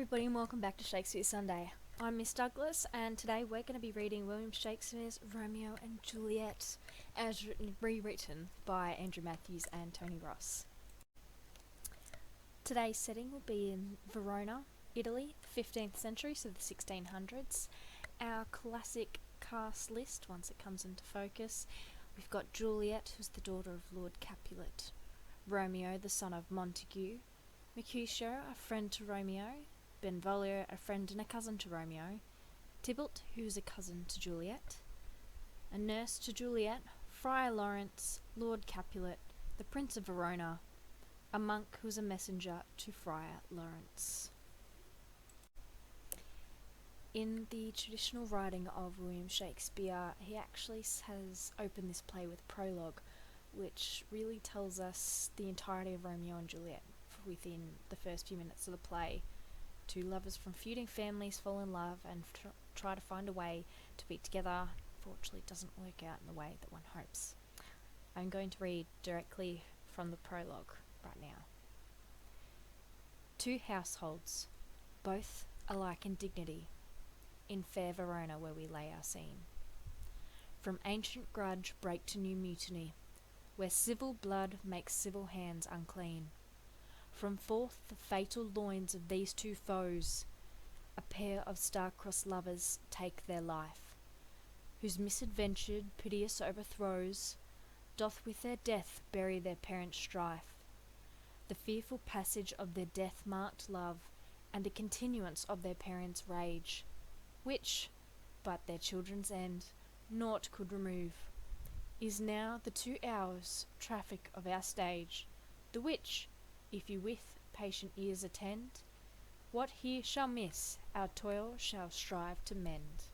everybody and welcome back to Shakespeare Sunday. I'm Miss Douglas and today we're going to be reading William Shakespeare's Romeo and Juliet as rewritten by Andrew Matthews and Tony Ross. Today's setting will be in Verona, Italy, 15th century, so the 1600s. Our classic cast list, once it comes into focus, we've got Juliet, who's the daughter of Lord Capulet, Romeo, the son of Montague, Mercutio, a friend to Romeo, Benvolio, a friend and a cousin to Romeo, Tybalt, who is a cousin to Juliet, a nurse to Juliet, Friar Lawrence, Lord Capulet, the Prince of Verona, a monk who is a messenger to Friar Lawrence. In the traditional writing of William Shakespeare, he actually has opened this play with a prologue, which really tells us the entirety of Romeo and Juliet within the first few minutes of the play. Two lovers from feuding families fall in love and try to find a way to be together. Fortunately, it doesn't work out in the way that one hopes. I'm going to read directly from the prologue right now. Two households, both alike in dignity, in fair Verona where we lay our scene. From ancient grudge break to new mutiny, where civil blood makes civil hands unclean. From forth the fatal loins of these two foes, a pair of star-crossed lovers take their life, whose misadventured piteous overthrows doth with their death bury their parent strife. The fearful passage of their death-marked love, and the continuance of their parents' rage, which, but their children's end, naught could remove, is now the 2 hours traffic of our stage, the which, if you with patient ears attend, what here shall miss, our toil shall strive to mend.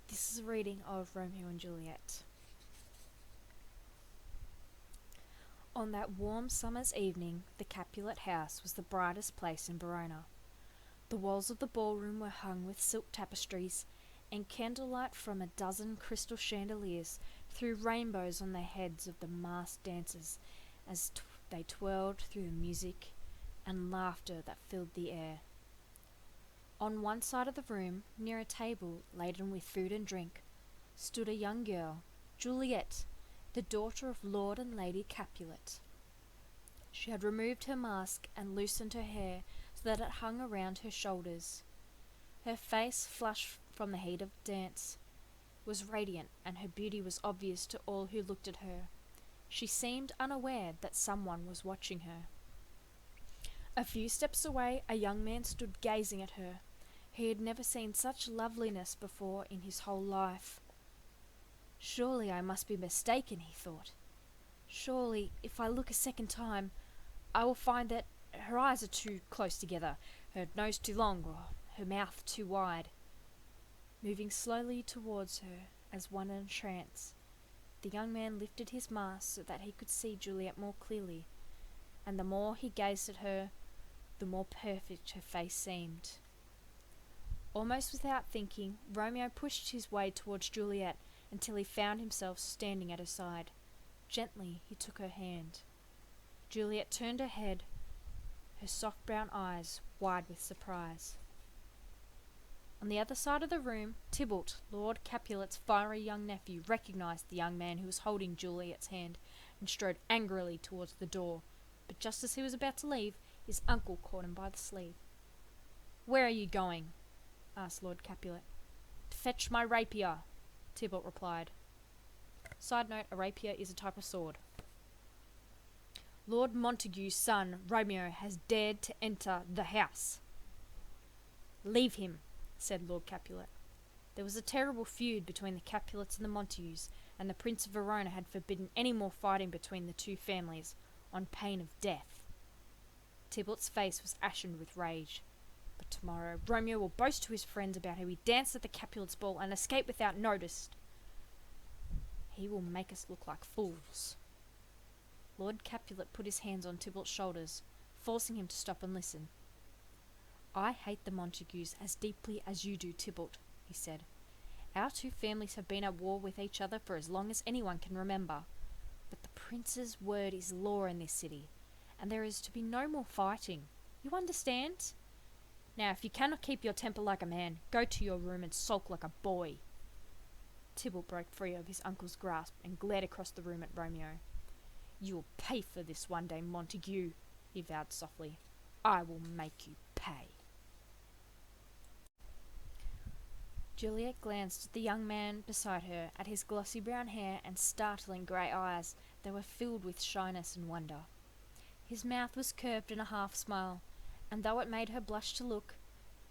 This is a reading of Romeo and Juliet. On that warm summer's evening, the Capulet house was the brightest place in Verona. The walls of the ballroom were hung with silk tapestries, and candlelight from a dozen crystal chandeliers threw rainbows on the heads of the masked dancers as they twirled through the music and laughter that filled the air. On one side of the room, near a table laden with food and drink, stood a young girl, Juliet, the daughter of Lord and Lady Capulet. She had removed her mask and loosened her hair so that it hung around her shoulders. Her face, flushed from the heat of the dance, was radiant, and her beauty was obvious to all who looked at her. She seemed unaware that someone was watching her. A few steps away, a young man stood gazing at her. He had never seen such loveliness before in his whole life. Surely I must be mistaken, he thought. Surely, if I look a second time, I will find that her eyes are too close together, her nose too long, or her mouth too wide. Moving slowly towards her, as one in a trance, the young man lifted his mask so that he could see Juliet more clearly, and the more he gazed at her, the more perfect her face seemed. Almost without thinking, Romeo pushed his way towards Juliet until he found himself standing at her side. Gently he took her hand. Juliet turned her head, her soft brown eyes wide with surprise. On the other side of the room, Tybalt, Lord Capulet's fiery young nephew, recognized the young man who was holding Juliet's hand and strode angrily towards the door, but just as he was about to leave, his uncle caught him by the sleeve. "Where are you going?" asked Lord Capulet. "To fetch my rapier," Tybalt replied. Side note, a rapier is a type of sword. "Lord Montague's son, Romeo, has dared to enter the house." "Leave him," said Lord Capulet. There was a terrible feud between the Capulets and the Montagues, and the Prince of Verona had forbidden any more fighting between the two families, on pain of death. Tybalt's face was ashen with rage. "But tomorrow Romeo will boast to his friends about how he danced at the Capulets' ball and escaped without notice. He will make us look like fools." Lord Capulet put his hands on Tybalt's shoulders, forcing him to stop and listen. "I hate the Montagues as deeply as you do, Tybalt," he said. "Our two families have been at war with each other for as long as anyone can remember. But the prince's word is law in this city, and there is to be no more fighting. You understand? Now, if you cannot keep your temper like a man, go to your room and sulk like a boy." Tybalt broke free of his uncle's grasp and glared across the room at Romeo. "You will pay for this one day, Montague," he vowed softly. "I will make you pay." Juliet glanced at the young man beside her, at his glossy brown hair and startling grey eyes that were filled with shyness and wonder. His mouth was curved in a half-smile, and though it made her blush to look,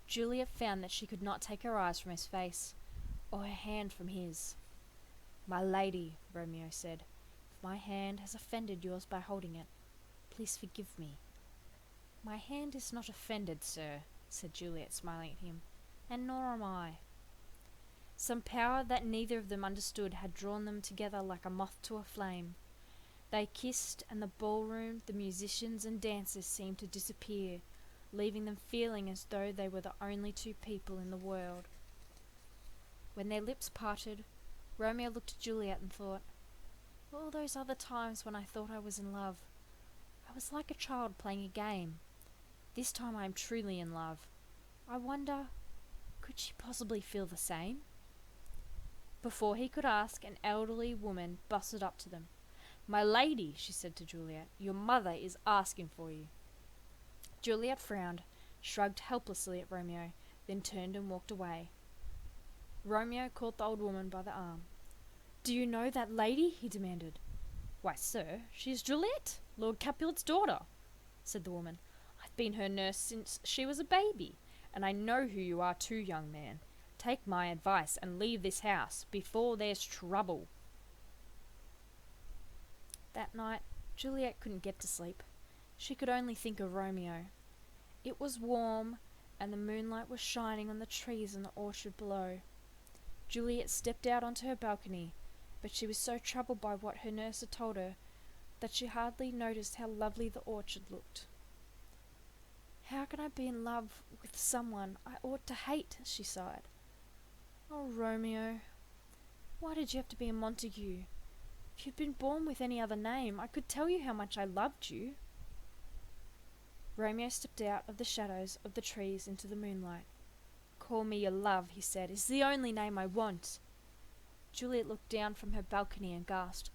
Juliet found that she could not take her eyes from his face, or her hand from his. "My lady," Romeo said, "if my hand has offended yours by holding it, please forgive me." "My hand is not offended, sir," said Juliet, smiling at him, "and nor am I." Some power that neither of them understood had drawn them together like a moth to a flame. They kissed, and the ballroom, the musicians and dancers seemed to disappear, leaving them feeling as though they were the only two people in the world. When their lips parted, Romeo looked at Juliet and thought, "All those other times when I thought I was in love, I was like a child playing a game. This time I am truly in love. I wonder, could she possibly feel the same?" Before he could ask, an elderly woman bustled up to them. "My lady," she said to Juliet, "your mother is asking for you." Juliet frowned, shrugged helplessly at Romeo, then turned and walked away. Romeo caught the old woman by the arm. "Do you know that lady?" he demanded. "Why, sir, she is Juliet, Lord Capulet's daughter," said the woman. "I've been her nurse since she was a baby, and I know who you are too, young man. Take my advice and leave this house before there's trouble." That night, Juliet couldn't get to sleep. She could only think of Romeo. It was warm, and the moonlight was shining on the trees in the orchard below. Juliet stepped out onto her balcony, but she was so troubled by what her nurse had told her that she hardly noticed how lovely the orchard looked. "How can I be in love with someone I ought to hate?" she sighed. "Oh, Romeo, why did you have to be a Montague? If you'd been born with any other name, I could tell you how much I loved you." Romeo stepped out of the shadows of the trees into the moonlight. "Call me your love," he said. "It's the only name I want." Juliet looked down from her balcony and gasped,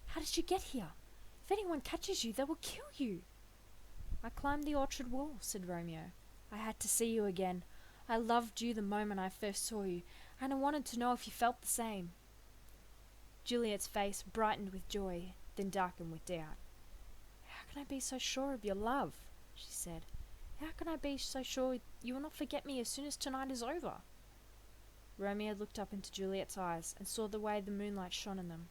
"How did you get here? If anyone catches you, they will kill you." "I climbed the orchard wall," said Romeo. "I had to see you again. I loved you the moment I first saw you, and I wanted to know if you felt the same." Juliet's face brightened with joy, then darkened with doubt. "How can I be so sure of your love?" she said. "How can I be so sure you will not forget me as soon as tonight is over?" Romeo looked up into Juliet's eyes and saw the way the moonlight shone in them.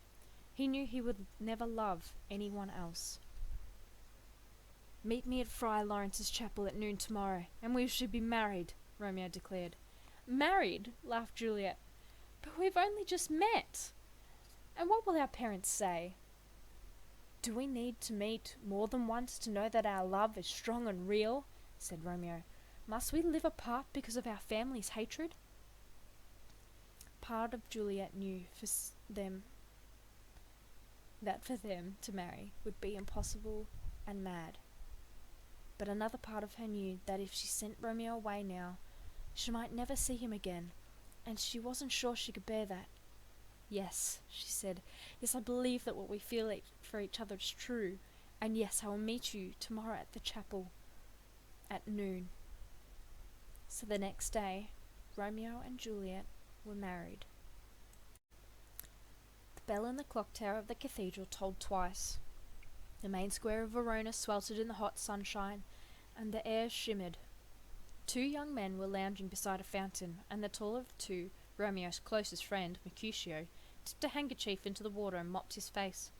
He knew he would never love anyone else. "Meet me at Friar Lawrence's chapel at noon tomorrow, and we should be married," Romeo declared. "Married?" laughed Juliet. "But we've only just met. And what will our parents say?" "Do we need to meet more than once to know that our love is strong and real?" said Romeo. "Must we live apart because of our family's hatred?" Part of Juliet knew for them to marry would be impossible and mad. But another part of her knew that if she sent Romeo away now, she might never see him again, and she wasn't sure she could bear that. "Yes," she said. "Yes, I believe that what we feel for each other is true, and yes, I will meet you tomorrow at the chapel at noon." So the next day, Romeo and Juliet were married. The bell in the clock tower of the cathedral tolled twice. The main square of Verona sweltered in the hot sunshine, and the air shimmered. Two young men were lounging beside a fountain, and the taller of the two, Romeo's closest friend, Mercutio, dipped a handkerchief into the water and mopped his face.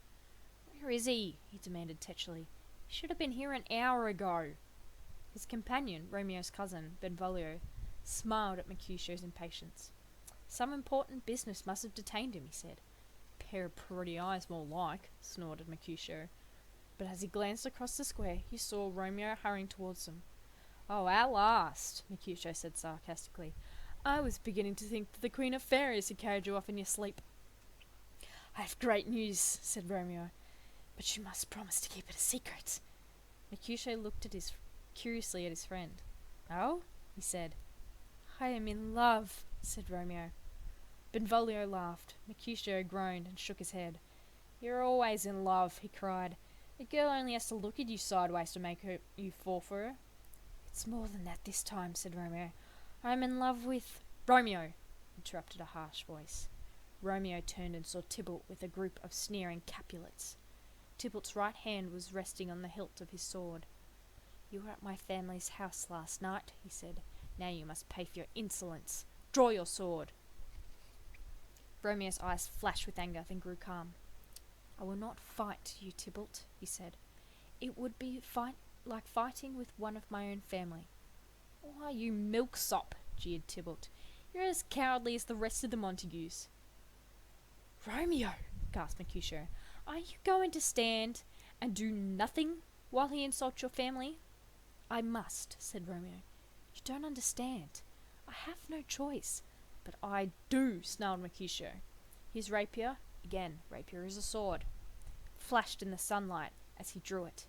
"Where is he?" he demanded tetchily. "He should have been here an hour ago." His companion, Romeo's cousin, Benvolio, smiled at Mercutio's impatience. "Some important business must have detained him," he said. "Pair of pretty eyes, more like," snorted Mercutio. But as he glanced across the square, he saw Romeo hurrying towards them. "Oh, at last," Mercutio said sarcastically. "I was beginning to think that the Queen of Fairies had carried you off in your sleep." "I have great news," said Romeo. But you must promise to keep it a secret. Mercutio looked curiously at his friend. Oh? He said. I am in love, said Romeo. Benvolio laughed. Mercutio groaned and shook his head. You're always in love, he cried. A girl only has to look at you sideways to make you fall for her. It's more than that this time, said Romeo. I'm in love with... Romeo, interrupted a harsh voice. Romeo turned and saw Tybalt with a group of sneering Capulets. Tybalt's right hand was resting on the hilt of his sword. You were at my family's house last night, he said. Now you must pay for your insolence. Draw your sword. Romeo's eyes flashed with anger, then grew calm. I will not fight you, Tybalt, he said. It would be like fighting with one of my own family. Why, you milksop, jeered Tybalt. You're as cowardly as the rest of the Montagues. Romeo, gasped Mercutio, are you going to stand and do nothing while he insults your family? I must, said Romeo. You don't understand. I have no choice. But I do, snarled Mercutio. His rapier, again, rapier is a sword, flashed in the sunlight as he drew it.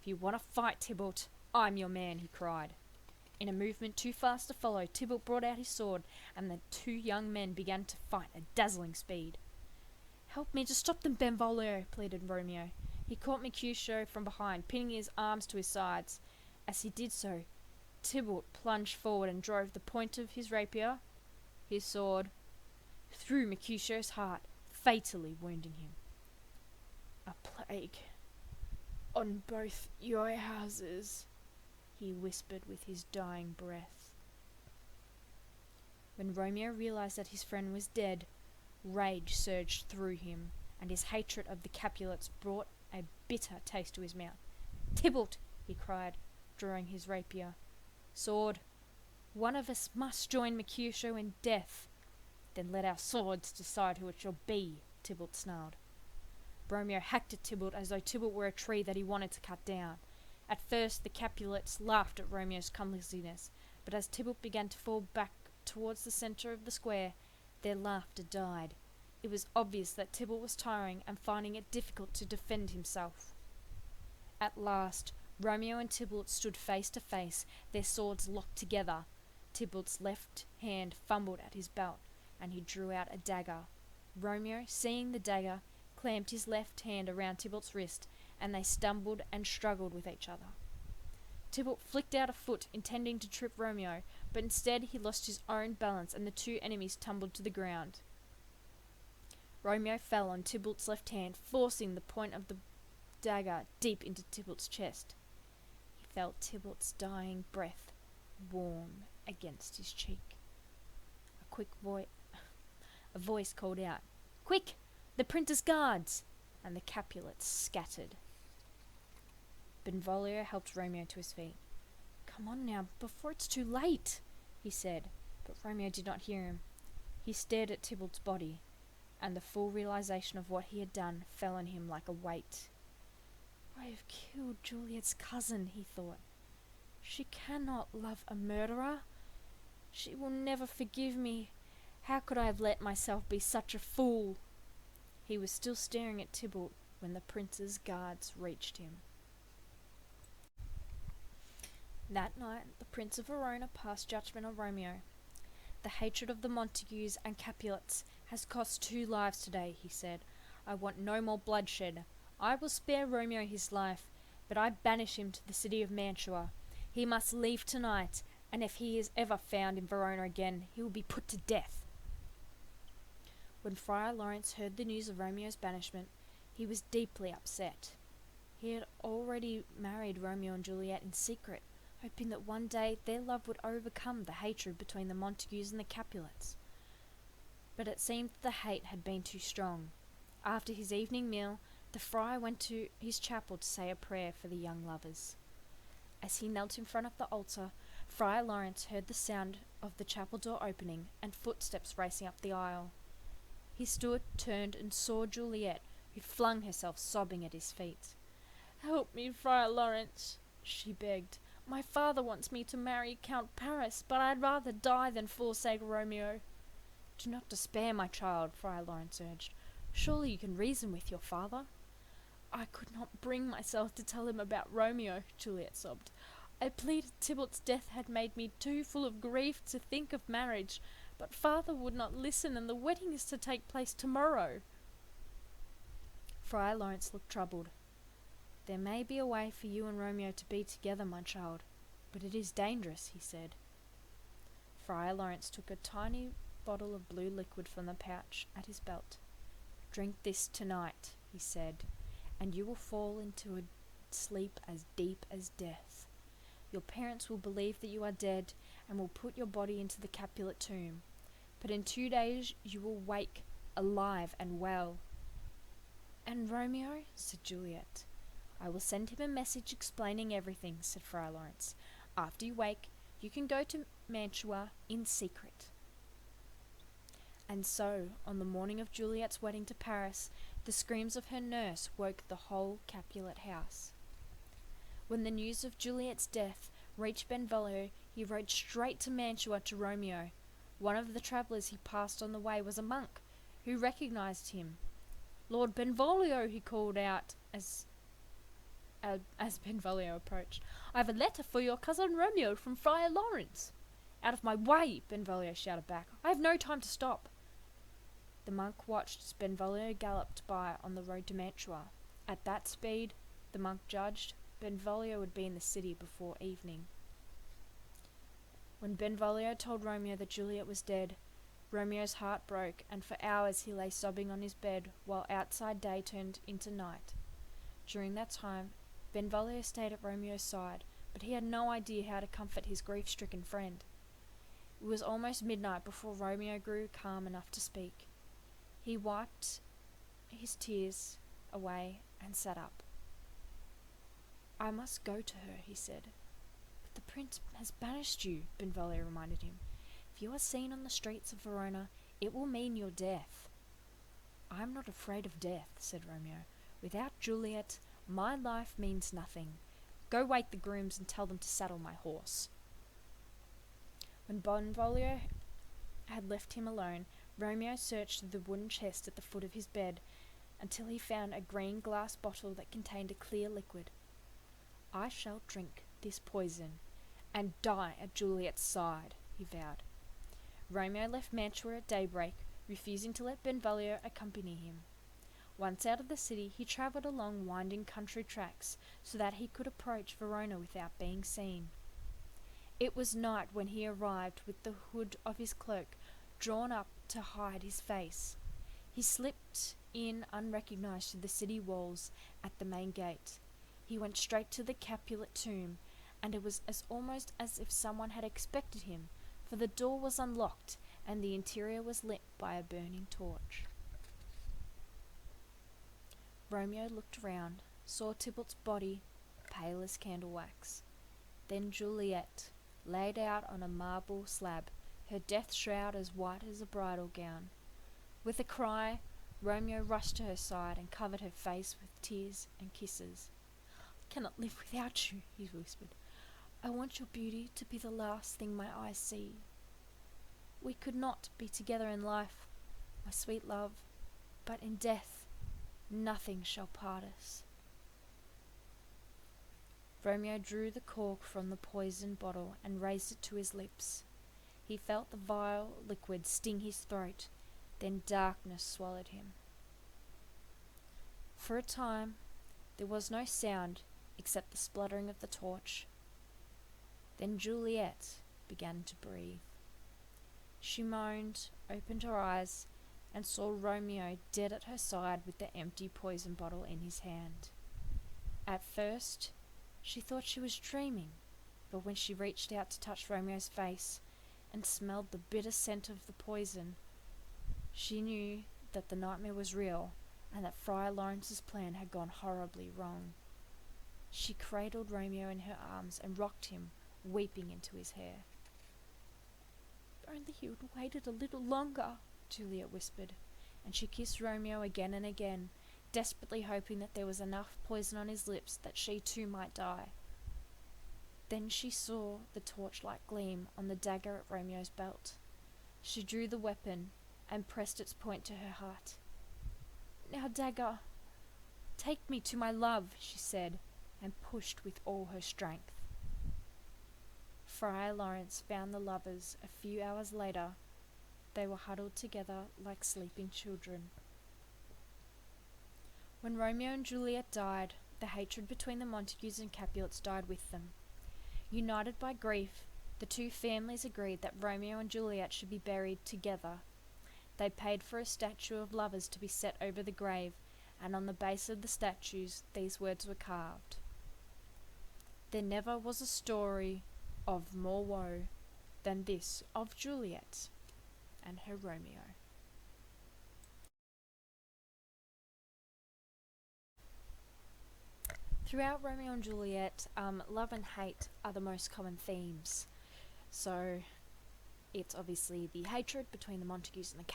If you want to fight, Tybalt, I'm your man, he cried. In a movement too fast to follow, Tybalt brought out his sword, and the two young men began to fight at dazzling speed. Help me to stop them, Benvolio, pleaded Romeo. He caught Mercutio from behind, pinning his arms to his sides. As he did so, Tybalt plunged forward and drove the point of his rapier, his sword, through Mercutio's heart, fatally wounding him. A plague on both your houses, he whispered with his dying breath. When Romeo realized that his friend was dead, rage surged through him, and his hatred of the Capulets brought a bitter taste to his mouth. Tybalt, he cried, drawing his rapier. Sword, one of us must join Mercutio in death. Then let our swords decide who it shall be, Tybalt snarled. Romeo hacked at Tybalt as though Tybalt were a tree that he wanted to cut down. At first the Capulets laughed at Romeo's clumsiness, but as Tybalt began to fall back towards the centre of the square, their laughter died. It was obvious that Tybalt was tiring and finding it difficult to defend himself. At last, Romeo and Tybalt stood face to face, their swords locked together. Tybalt's left hand fumbled at his belt, and he drew out a dagger. Romeo, seeing the dagger, clamped his left hand around Tybalt's wrist, and they stumbled and struggled with each other. Tybalt flicked out a foot, intending to trip Romeo, but instead he lost his own balance, and the two enemies tumbled to the ground. Romeo fell on Tybalt's left hand, forcing the point of the dagger deep into Tybalt's chest. He felt Tybalt's dying breath warm against his cheek. A voice called out, "Quick! The printer's guards!" and the Capulets scattered. Benvolio helped Romeo to his feet. "Come on now, before it's too late," he said, but Romeo did not hear him. He stared at Tybalt's body, and the full realization of what he had done fell on him like a weight. I have killed Juliet's cousin, he thought. She cannot love a murderer. She will never forgive me. How could I have let myself be such a fool? He was still staring at Tybalt when the prince's guards reached him. That night, the Prince of Verona passed judgment on Romeo. The hatred of the Montagues and Capulets has cost 2 lives today, he said. I want no more bloodshed. I will spare Romeo his life, but I banish him to the city of Mantua. He must leave tonight, and if he is ever found in Verona again, he will be put to death. When Friar Lawrence heard the news of Romeo's banishment, he was deeply upset. He had already married Romeo and Juliet in secret, hoping that one day their love would overcome the hatred between the Montagues and the Capulets. But it seemed the hate had been too strong. After his evening meal, the friar went to his chapel to say a prayer for the young lovers. As he knelt in front of the altar, Friar Lawrence heard the sound of the chapel door opening and footsteps racing up the aisle. He stood, turned, and saw Juliet, who flung herself sobbing at his feet. "Help me, Friar Lawrence," she begged. "My father wants me to marry Count Paris, but I'd rather die than forsake Romeo." "Do not despair, my child," Friar Lawrence urged. "Surely you can reason with your father." I could not bring myself to tell him about Romeo, Juliet sobbed. I pleaded Tybalt's death had made me too full of grief to think of marriage, but father would not listen, and the wedding is to take place tomorrow. Friar Lawrence looked troubled. There may be a way for you and Romeo to be together, my child, but it is dangerous, he said. Friar Lawrence took a tiny bottle of blue liquid from the pouch at his belt. Drink this tonight, he said, and you will fall into a sleep as deep as death. Your parents will believe that you are dead and will put your body into the Capulet tomb, but in 2 days you will wake alive and well. And Romeo, said Juliet. I will send him a message explaining everything, said Friar Lawrence. After you wake, you can go to Mantua in secret. And so, on the morning of Juliet's wedding to Paris, the screams of her nurse woke the whole Capulet house. When the news of Juliet's death reached Benvolio, he rode straight to Mantua to Romeo. One of the travellers he passed on the way was a monk, who recognized him. Lord Benvolio, he called out as Benvolio approached. I have a letter for your cousin Romeo from Friar Lawrence. Out of my way, Benvolio shouted back. I have no time to stop. The monk watched as Benvolio galloped by on the road to Mantua. At that speed, the monk judged, Benvolio would be in the city before evening. When Benvolio told Romeo that Juliet was dead, Romeo's heart broke, and for hours he lay sobbing on his bed while outside day turned into night. During that time, Benvolio stayed at Romeo's side, but he had no idea how to comfort his grief-stricken friend. It was almost midnight before Romeo grew calm enough to speak. He wiped his tears away and sat up. I must go to her, he said. But the prince has banished you, Benvolio reminded him. If you are seen on the streets of Verona, it will mean your death. I am not afraid of death, said Romeo. Without Juliet, my life means nothing. Go wake the grooms and tell them to saddle my horse. When Benvolio had left him alone, Romeo searched through the wooden chest at the foot of his bed until he found a green glass bottle that contained a clear liquid. I shall drink this poison and die at Juliet's side, he vowed. Romeo left Mantua at daybreak, refusing to let Benvolio accompany him. Once out of the city, he travelled along winding country tracks so that he could approach Verona without being seen. It was night when he arrived with the hood of his cloak drawn up to hide his face. He slipped in unrecognized to the city walls at the main gate. He went straight to the Capulet tomb, and it was almost as if someone had expected him, for the door was unlocked and the interior was lit by a burning torch. Romeo looked round, saw Tybalt's body, pale as candle wax. Then Juliet, laid out on a marble slab, her death shroud as white as a bridal gown. With a cry, Romeo rushed to her side and covered her face with tears and kisses. I cannot live without you, he whispered. I want your beauty to be the last thing my eyes see. We could not be together in life, my sweet love, but in death nothing shall part us. Romeo drew the cork from the poisoned bottle and raised it to his lips. He felt the vile liquid sting his throat, then darkness swallowed him. For a time there was no sound except the spluttering of the torch. Then Juliet began to breathe. She moaned, opened her eyes, and saw Romeo dead at her side with the empty poison bottle in his hand. At first, she thought she was dreaming, but when she reached out to touch Romeo's face and smelled the bitter scent of the poison, she knew that the nightmare was real and that Friar Lawrence's plan had gone horribly wrong. She cradled Romeo in her arms and rocked him, weeping into his hair. If only he had waited a little longer, Juliet whispered, and she kissed Romeo again and again, desperately hoping that there was enough poison on his lips that she too might die. Then she saw the torchlight gleam on the dagger at Romeo's belt. She drew the weapon and pressed its point to her heart. Now, dagger, "Take me to my love," she said, and pushed with all her strength. Friar Lawrence found the lovers a few hours later. They were huddled together like sleeping children. When Romeo and Juliet died, the hatred between the Montagues and Capulets died with them. United by grief, the two families agreed that Romeo and Juliet should be buried together. They paid for a statue of lovers to be set over the grave, and on the base of the statues these words were carved: "There never was a story of more woe than this of Juliet and her Romeo." Throughout Romeo and Juliet, love and hate are the most common themes. So it's obviously the hatred between the Montagues and the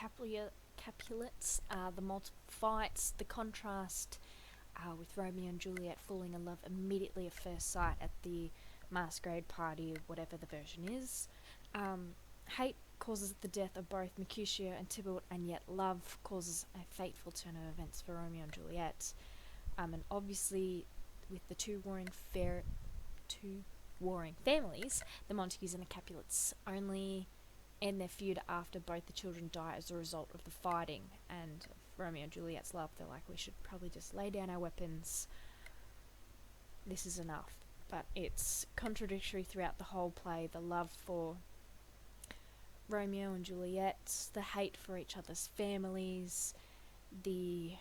Capulets, the multiple fights, the contrast with Romeo and Juliet falling in love immediately at first sight at the masquerade party, or whatever the version is. Hate causes the death of both Mercutio and Tybalt, and yet love causes a fateful turn of events for Romeo and Juliet. And obviously, with the two warring families, the Montagues and the Capulets only end their feud after both the children die as a result of the fighting. And Romeo and Juliet's love, they're like, we should probably just lay down our weapons. This is enough. But it's contradictory throughout the whole play. The love for Romeo and Juliet, the hate for each other's families, the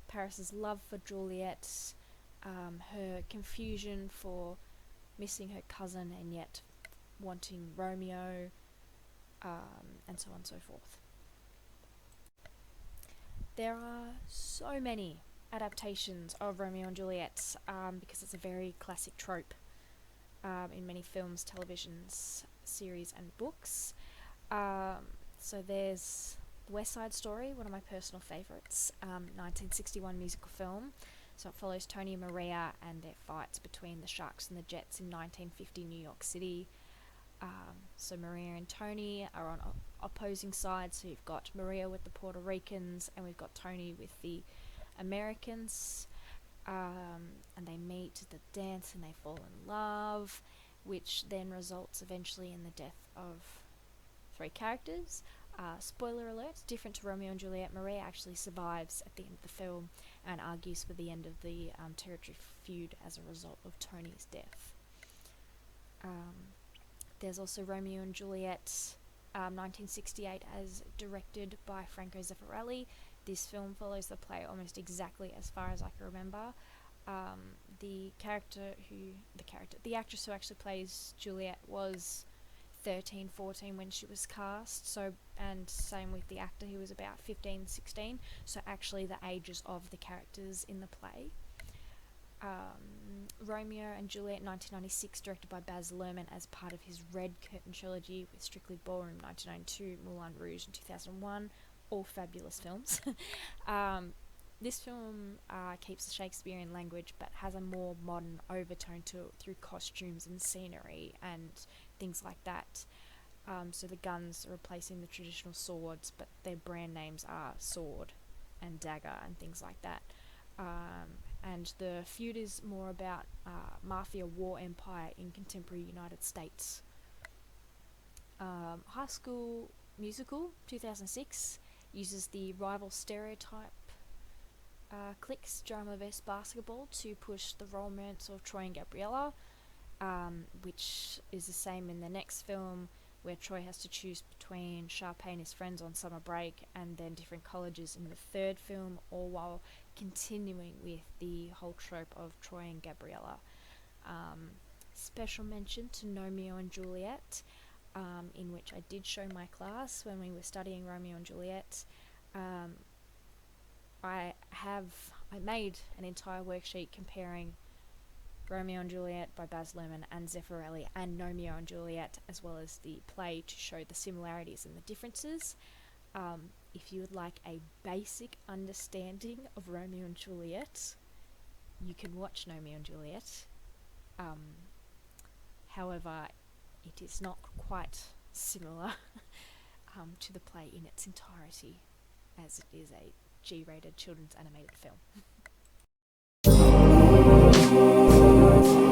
Paris's love for Juliet, her confusion for missing her cousin and yet wanting Romeo, and so on and so forth. There are so many adaptations of Romeo and Juliet, because it's a very classic trope in many films, televisions, series and books. So there's The West Side Story, one of my personal favourites, 1961 musical film. So it follows Tony and Maria and their fights between the Sharks and the Jets in 1950 New York City. So Maria and Tony are on opposing sides. So you've got Maria with the Puerto Ricans and we've got Tony with the Americans. And they meet at the dance and they fall in love, which then results eventually in the death of three characters. Spoiler alert, different to Romeo and Juliet, Maria actually survives at the end of the film and argues for the end of the territory feud as a result of Tony's death. There's also Romeo and Juliet, 1968, as directed by Franco Zeffirelli. This film follows the play almost exactly as far as I can remember. The actress who actually plays Juliet was 13, 14 when she was cast, so, and same with the actor, he was about 15, 16, so actually the ages of the characters in the play. Romeo and Juliet 1996, directed by Baz Luhrmann as part of his Red Curtain trilogy, with Strictly Ballroom 1992, Moulin Rouge in 2001, all fabulous films. This film keeps the Shakespearean language but has a more modern overtone to it through costumes and scenery and things like that. So the guns are replacing the traditional swords, but their brand names are Sword and Dagger and things like that. And the feud is more about mafia war empire in contemporary United States. High School Musical 2006 uses the rival stereotype cliques drama vs basketball to push the romance of Troy and Gabriella, which is the same in the next film, where Troy has to choose between Sharpay and his friends on summer break and then different colleges in the third film, all while continuing with the whole trope of Troy and Gabriella. Special mention to Romeo and Juliet, in which I did show my class when we were studying Romeo and Juliet. I made an entire worksheet comparing Romeo and Juliet by Baz Luhrmann and Zeffirelli and Romeo and Juliet, as well as the play, to show the similarities and the differences. If you would like a basic understanding of Romeo and Juliet, you can watch Romeo and Juliet. However, it is not quite similar to the play in its entirety, as it is a G-rated children's animated film.